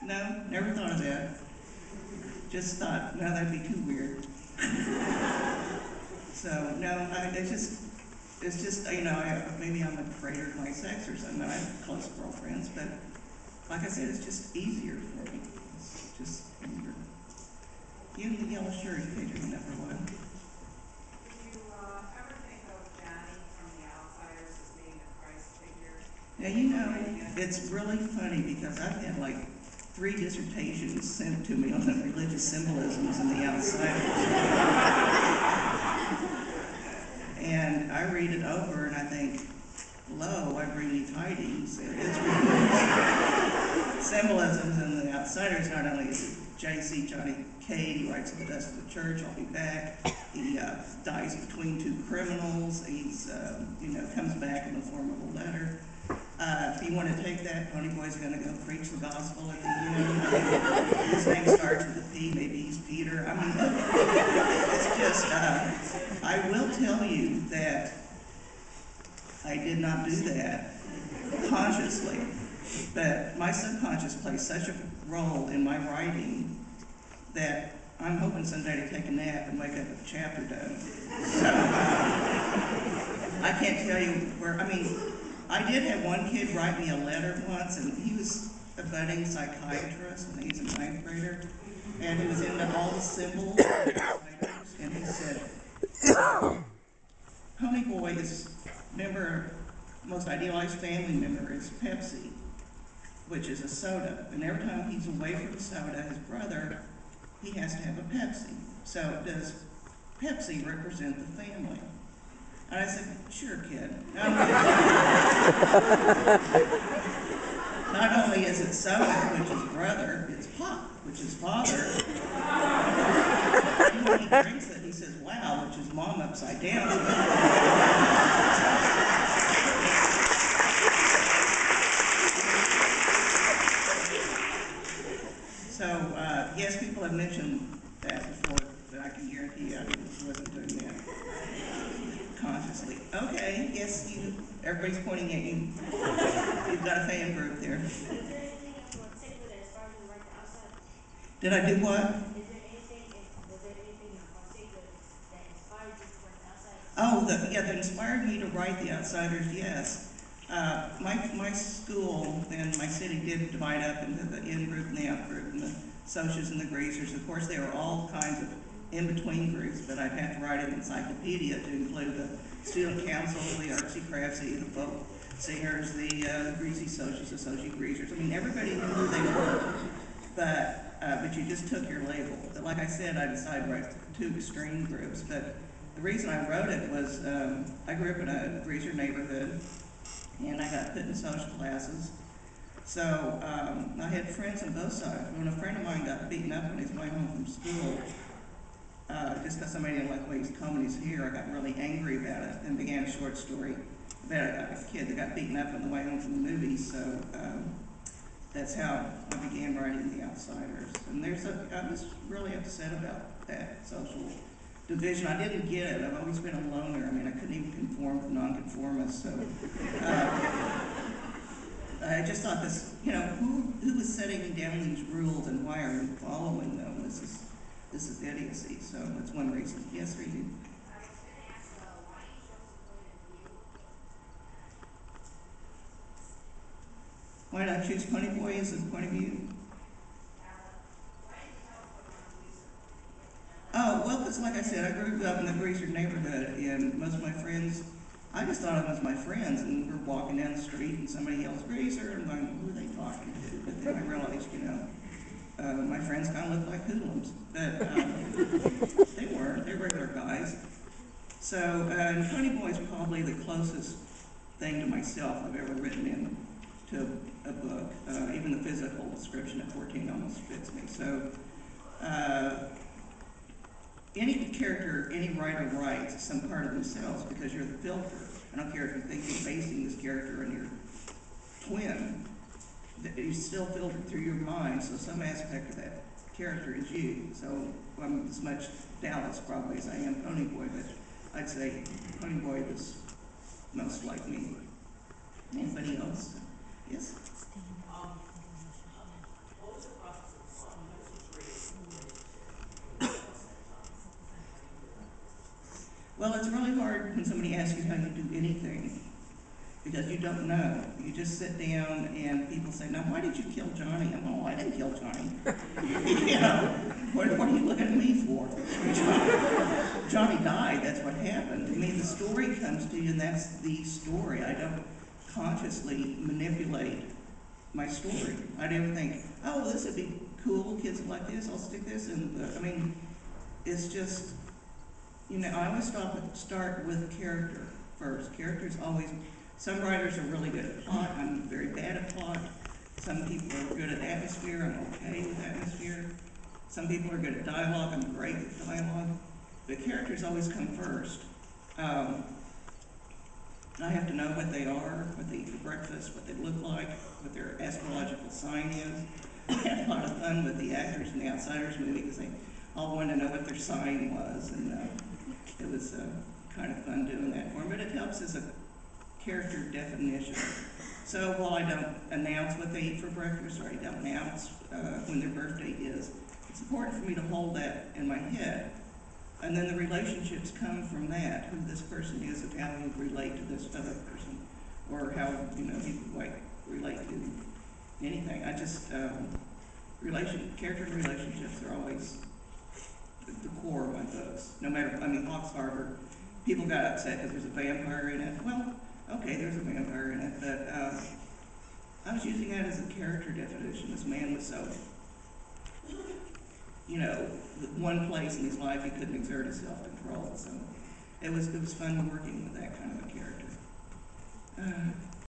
No, never thought of that. Just thought, no, that'd be too weird. So, no, it's just, you know, maybe I'm a traitor to my sex or something. I have close girlfriends, but like I said, it's just easier for me. It's just easier. You in the yellow shirt, picture number one. Did you ever think of Johnny from The Outsiders as being a Christ figure? Now, you know, it's really funny because I've had like 3 dissertations sent to me on the religious symbolisms in The Outsiders. And I read it over and I think, lo, I bring thee tidings. It's religious symbolisms in The Outsiders. Not only is it J.C. Johnny Cade, he writes in the dust of the church, I'll be back. He dies between 2 criminals. He's, you know, comes back in the form of a letter. If you want to take that, Pony Boy's going to go preach the gospel at the end. His name starts with a P, maybe he's Peter. I mean, it's just, I will tell you that I did not do that consciously, but my subconscious plays such a role in my writing that I'm hoping someday to take a nap and wake up with a chapter done. So, I can't tell you where, I mean, I did have one kid write me a letter once, and he was a budding psychiatrist, and he's a 9th grader, and he was into all the symbols, and he said, Pony Boy is member, most idealized family member is Pepsi, which is a soda, and every time he's away from soda, his brother, he has to have a Pepsi. So does Pepsi represent the family? And I said, sure, kid. Not only is it soda, which is brother, it's pop, which is father. And when he drinks it, he says, wow, which is mom upside down. So, yes, people have mentioned that before, but I can guarantee you I wasn't doing that consciously. Okay, yes, everybody's pointing at you. You've got a fan group there. Is there anything in particular that inspired you to write The Outsiders? Did I do what? Was there anything in particular that inspired you to write The Outsiders? Oh, that inspired me to write The Outsiders, yes. My school and my city did divide up into the in group and the out group and the socials and the greasers. Of course, there were all kinds of in-between groups, but I'd have to write an encyclopedia to include the student council, the artsy craftsy, the folk singers, the greasy socials, the social greasers. I mean, everybody knew who they were, but you just took your label. But like I said, I decided to write 2 extreme groups, but the reason I wrote it was I grew up in a greaser neighborhood, and I got put in social classes. So I had friends on both sides. When a friend of mine got beaten up on his way home from school, just because somebody didn't like the way he's combing his hair, I got really angry about it and began a short story about a kid that got beaten up on the way home from the movies. So that's how I began writing The Outsiders. And I was really upset about that social division. I didn't get it. I've always been a loner. I mean, I couldn't even conform to nonconformists. So I just thought this, you know, who was setting down these rules and why are we following them? This is idiocy. So that's one reason. Yes, Reedy? I was going to ask, why you chose the point of view? Why did I choose Pony Boy as a point of view? Oh, well, because like I said, I grew up in the greaser neighborhood, and most of my friends, I just thought of them as my friends, and we were walking down the street, and somebody yells, greaser, and I'm going, who are they talking to? But then I realized, you know, my friends kind of looked like hoodlums, but they weren't, they were regular guys. So, Pony Boy is probably the closest thing to myself I've ever written into a book. Even the physical description at 14 almost fits me. So, any character, any writer writes some part of themselves because you're the filter. I don't care if you think you're basing this character on your twin, you still filter through your mind, so some aspect of that character is you. So I'm as much Dallas probably as I am Pony Boy, but I'd say Pony Boy was most like me. Anybody else? Yes? What was it Well, it's really hard when somebody asks you how you do anything, because you don't know. You just sit down and people say, now, why did you kill Johnny? I'm, oh, I didn't kill Johnny. You know, what are you looking at me for? Johnny died, that's what happened. I mean, the story comes to you, and that's the story. I don't consciously manipulate my story. I never think, oh, this would be cool, kids would like this, I'll stick this in the book. I mean, it's just, you know, I always start with character first. Character's always, some writers are really good at plot, I'm very bad at plot. Some people are good at atmosphere, I'm okay with atmosphere. Some people are good at dialogue, I'm great at dialogue. But characters always come first. I have to know what they are, what they eat for breakfast, what they look like, what their astrological sign is. I had a lot of fun with the actors in the Outsiders movie because they all wanted to know what their sign was, and it was kind of fun doing that for them. But it helps as a character definition. So while I don't announce what they eat for breakfast, or I don't announce when their birthday is, it's important for me to hold that in my head. And then the relationships come from that, who this person is and how you relate to this other person, or how, you know, you might relate to anything. I just, character and relationships are always the core of my books. No matter, I mean, Hawks Harbor, people got upset because there's a vampire in it. Well, okay, there's a vampire in it, but I was using that as a character definition. This man was so, you know, one place in his life he couldn't exert his self-control. So it was fun working with that kind of a character.